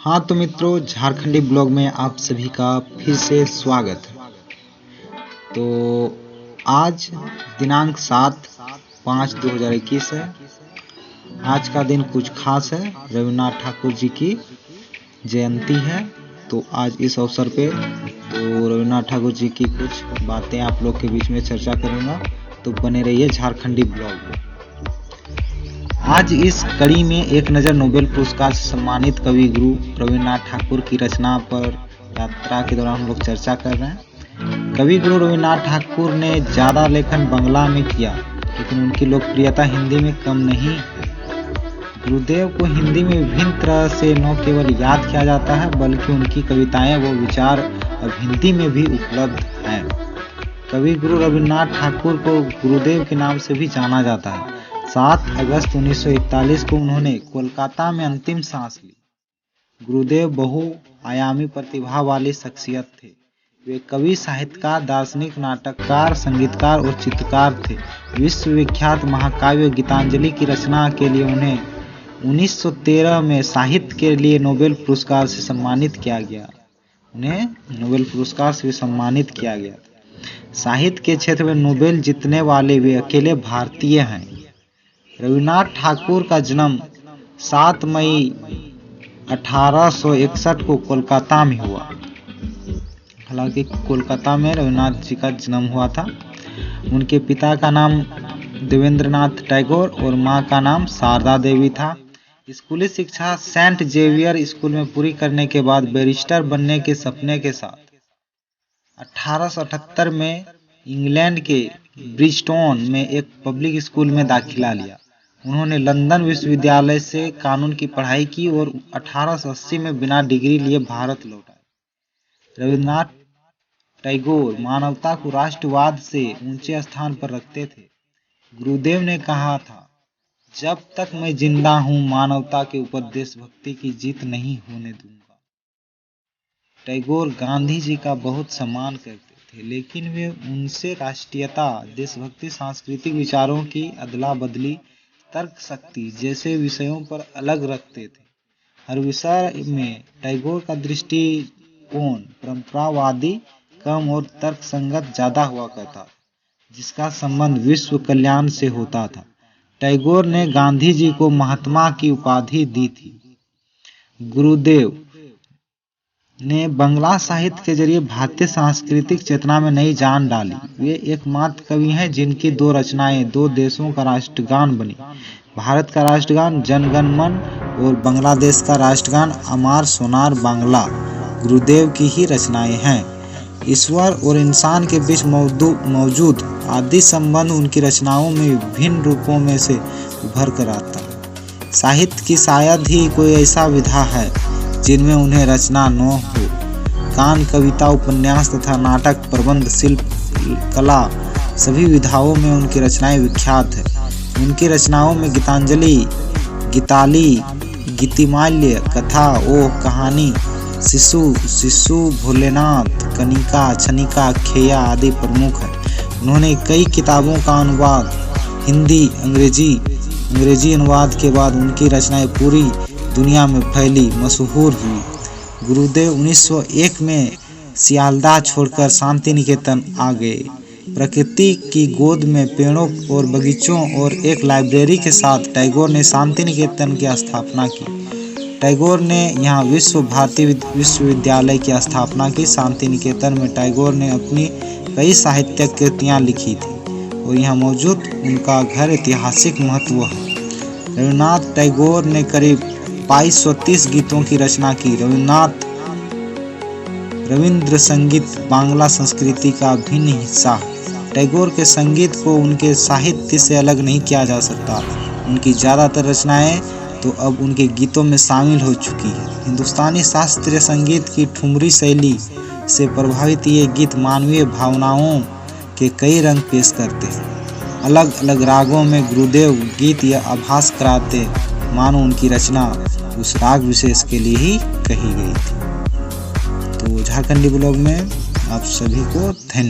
हाँ तो मित्रों, झारखंडी ब्लॉग में आप सभी का फिर से स्वागत है। तो आज दिनांक 7/5/2021 है। आज का दिन कुछ खास है, रविन्द्रनाथ ठाकुर जी की जयंती है। तो आज इस अवसर पे रविन्द्रनाथ ठाकुर जी की कुछ बातें आप लोग के बीच में चर्चा करूँगा, तो बने रहिए झारखंडी ब्लॉग में। आज इस कड़ी में एक नज़र नोबेल पुरस्कार से सम्मानित कवि गुरु रविन्द्रनाथ ठाकुर की रचना पर यात्रा के दौरान हम लोग चर्चा कर रहे हैं। कवि गुरु रविन्द्रनाथ ठाकुर ने ज़्यादा लेखन बांग्ला में किया, लेकिन उनकी लोकप्रियता हिंदी में कम नहीं है। गुरुदेव को हिंदी में विभिन्न तरह से न केवल याद किया जाता है, बल्कि उनकी कविताएं व विचार अब हिंदी में भी उपलब्ध हैं। कवि गुरु रविन्द्रनाथ ठाकुर को गुरुदेव के नाम से भी जाना जाता है। 7 अगस्त 1941 को उन्होंने कोलकाता में अंतिम सांस ली। गुरुदेव बहुआयामी प्रतिभा वाली शख्सियत थे। वे कवि, साहित्यकार, दार्शनिक, नाटककार, संगीतकार और चित्रकार थे। विश्वविख्यात महाकाव्य गीतांजलि की रचना के लिए उन्हें 1913 में साहित्य के लिए नोबेल पुरस्कार से सम्मानित किया गया। साहित्य के क्षेत्र में नोबेल जीतने वाले वे अकेले भारतीय हैं। रविन्द्रनाथ ठाकुर का जन्म 7 मई 1861 को कोलकाता में हुआ। हालांकि कोलकाता में रविन्द्रनाथ जी का जन्म हुआ था। उनके पिता का नाम देवेंद्रनाथ टैगोर और मां का नाम शारदा देवी था। स्कूली शिक्षा सेंट जेवियर स्कूल में पूरी करने के बाद बैरिस्टर बनने के सपने के साथ 1878 में इंग्लैंड के ब्रिजटोन में एक पब्लिक स्कूल में दाखिला लिया। उन्होंने लंदन विश्वविद्यालय से कानून की पढ़ाई की और 1880 में बिना डिग्री लिए भारत लौट आए। रविन्द्रनाथ टैगोर मानवता को राष्ट्रवाद से ऊंचे स्थान पर रखते थे। गुरुदेव ने कहा था, जब तक मैं जिंदा हूं, मानवता के ऊपर देशभक्ति की जीत नहीं होने दूंगा। टैगोर गांधी जी का बहुत सम्मान करते थे, लेकिन वे उनसे राष्ट्रीयता, देशभक्ति, सांस्कृतिक विचारों की अदला बदली, तर्क शक्ति जैसे विषयों पर अलग रखते थे। हर विषय में टैगोर का दृष्टिकोण परंपरावादी कम और तर्क संगत ज्यादा हुआ करता, जिसका संबंध विश्व कल्याण से होता था। टैगोर ने गांधी जी को महात्मा की उपाधि दी थी। गुरुदेव ने बंगला साहित्य के जरिए भारतीय सांस्कृतिक चेतना में नई जान डाली। वे एकमात्र कवि हैं जिनकी 2 रचनाएं 2 देशों का राष्ट्रगान बनी। भारत का राष्ट्रगान जन गण मन और बांग्लादेश का राष्ट्रगान अमार सोनार बांग्ला गुरुदेव की ही रचनाएं हैं। ईश्वर और इंसान के बीच मौजूद आदि संबंध उनकी रचनाओं में विभिन्न रूपों में से उभर कर आता है। साहित्य की शायद ही कोई ऐसा विधा है जिनमें उन्हें रचना न हो। गान, कविता, उपन्यास तथा नाटक, प्रबंध, शिल्प, कला सभी विधाओं में उनकी रचनाएं विख्यात है। उनकी रचनाओं में गीतांजलि, गीताली, गीतिमाल्य, कथा, ओह, कहानी, शिशु, भोलेनाथ, कनिका, छनिका, खेया आदि प्रमुख है। उन्होंने कई किताबों का अनुवाद हिंदी, अंग्रेजी अनुवाद के बाद उनकी रचनाएं पूरी दुनिया में फैली, मशहूर हुई। गुरुदेव 1901 में सियालदाह छोड़कर शांति निकेतन आ गए। प्रकृति की गोद में पेड़ों और बगीचों और एक लाइब्रेरी के साथ टैगोर ने शांति निकेतन की स्थापना की। टैगोर ने यहाँ विश्व भारती विश्वविद्यालय की स्थापना की। शांति निकेतन में टैगोर ने अपनी कई साहित्यिक कृतियाँ लिखी थी और यहाँ मौजूद उनका घर ऐतिहासिक महत्व है। रविन्द्रनाथ टैगोर ने करीब 2230 गीतों की रचना की। रविंद्र संगीत बांग्ला संस्कृति का अभिन्न हिस्सा है। टैगोर के संगीत को उनके साहित्य से अलग नहीं किया जा सकता। उनकी ज़्यादातर रचनाएं तो अब उनके गीतों में शामिल हो चुकी है। हिंदुस्तानी शास्त्रीय संगीत की ठुमरी शैली से प्रभावित ये गीत मानवीय भावनाओं के कई रंग पेश करते हैं। अलग अलग रागों में गुरुदेव गीत या आभास कराते, मानो उनकी रचना उस राग विशेष के लिए ही कही गई थी। तो झारखंडी ब्लॉग में आप सभी को धन्यवाद।